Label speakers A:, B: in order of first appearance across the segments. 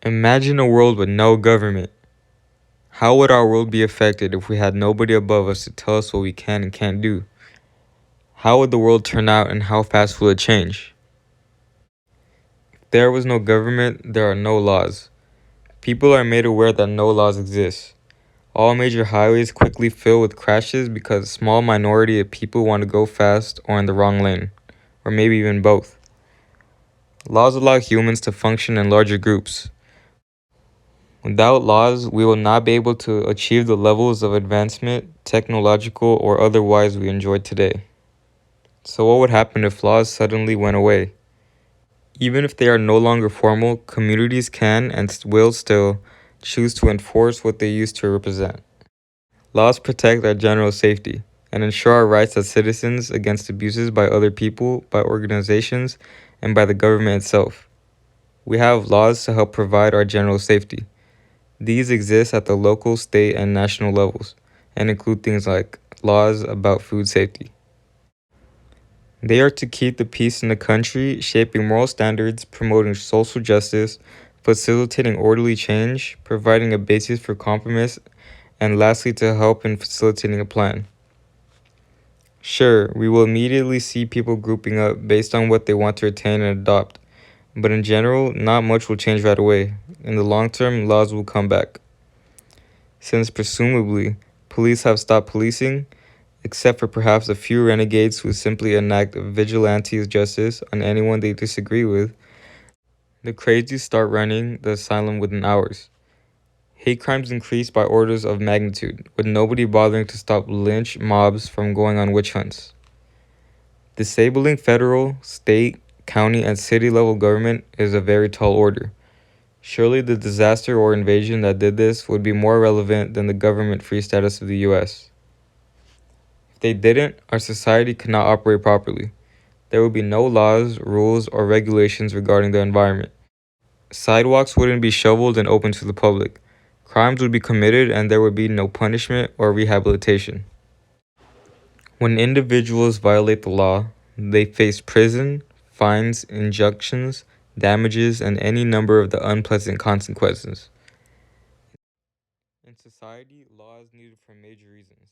A: Imagine a world with no government. How would our world be affected if we had nobody above us to tell us what we can and can't do? How would the world turn out and how fast will it change? If there was no government, there are no laws. People are made aware that no laws exist. All major highways quickly fill with crashes because a small minority of people want to go fast or in the wrong lane, or maybe even both. Laws allow humans to function in larger groups. Without laws, we will not be able to achieve the levels of advancement, technological or otherwise, we enjoy today. So what would happen if laws suddenly went away? Even if they are no longer formal, communities can and will still choose to enforce what they used to represent. Laws protect our general safety and ensure our rights as citizens against abuses by other people, by organizations, and by the government itself. We have laws to help provide our general safety. These exist at the local, state, and national levels, and include things like laws about food safety. They are to keep the peace in the country, shaping moral standards, promoting social justice, facilitating orderly change, providing a basis for compromise, and lastly, to help in facilitating a plan. Sure, we will immediately see people grouping up based on what they want to retain and adopt, but in general, not much will change right away. In the long term, laws will come back. Since presumably, police have stopped policing, except for perhaps a few renegades who simply enact vigilante justice on anyone they disagree with, the crazies start running the asylum within hours. Hate crimes increase by orders of magnitude, with nobody bothering to stop lynch mobs from going on witch hunts. Disabling federal, state, county, and city level government is a very tall order. Surely the disaster or invasion that did this would be more relevant than the government-free status of the US. If they didn't, our society could not operate properly. There would be no laws, rules, or regulations regarding the environment. Sidewalks wouldn't be shoveled and open to the public. Crimes would be committed and there would be no punishment or rehabilitation. When individuals violate the law, they face prison, fines, injunctions, damages, and any number of the unpleasant consequences. In society, law is needed for major reasons.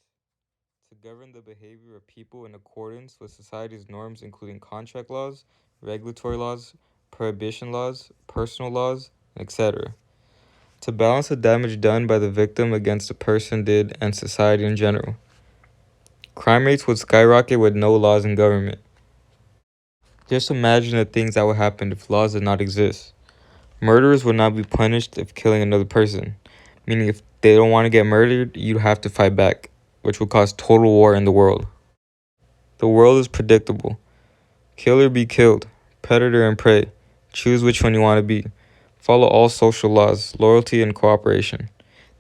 A: To govern the behavior of people in accordance with society's norms, including contract laws, regulatory laws, prohibition laws, personal laws, etc. To balance the damage done by the victim against the person did and society in general. Crime rates would skyrocket with no laws in government. Just imagine the things that would happen if laws did not exist. Murderers would not be punished if killing another person, meaning if they don't want to get murdered, you'd have to fight back, which would cause total war in the world. The world is predictable. Kill or be killed, predator and prey. Choose which one you want to be. Follow all social laws, loyalty and cooperation.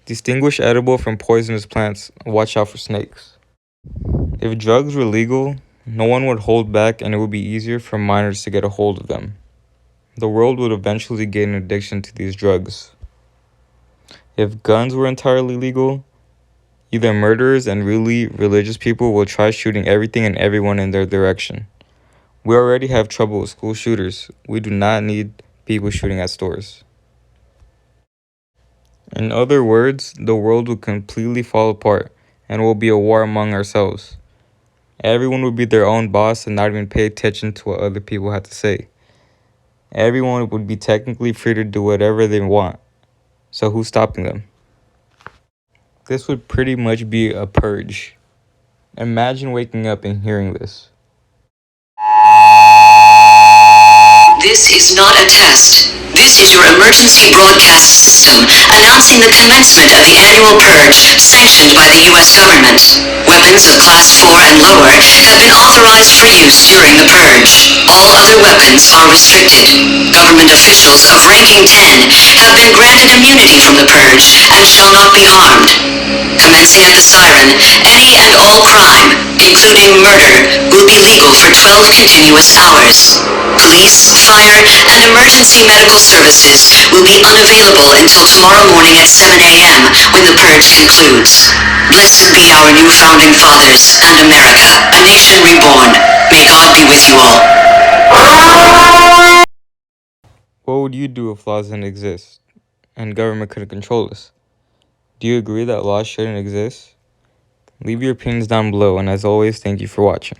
A: Distinguish edible from poisonous plants. Watch out for snakes. If drugs were legal, no one would hold back and it would be easier for minors to get a hold of them. The world would eventually gain an addiction to these drugs. If guns were entirely legal, either murderers and really religious people will try shooting everything and everyone in their direction. We already have trouble with school shooters. We do not need people shooting at stores. In other words, the world will completely fall apart and will be a war among ourselves. Everyone would be their own boss and not even pay attention to what other people had to say. Everyone would be technically free to do whatever they want. So who's stopping them? This would pretty much be a purge. Imagine waking up and hearing this.
B: This is not a test. This is your emergency broadcast system announcing the commencement of the annual purge sanctioned by the U.S. government. Weapons of Class 4 and lower have been authorized for use during the purge. All other weapons are restricted. Government officials of ranking 10 have been granted immunity from the purge and shall not be harmed. Commencing at the siren, any and all crime, including murder, will be legal for 12 continuous hours. Police, fire, and emergency medical services will be unavailable until tomorrow morning at 7 a.m. when the purge concludes. Blessed be our new founding fathers and America, a nation reborn. May God be with you all.
A: What would you do if laws didn't exist? and government couldn't control us. Do you agree that laws shouldn't exist? Leave your opinions down below, and as always, thank you for watching.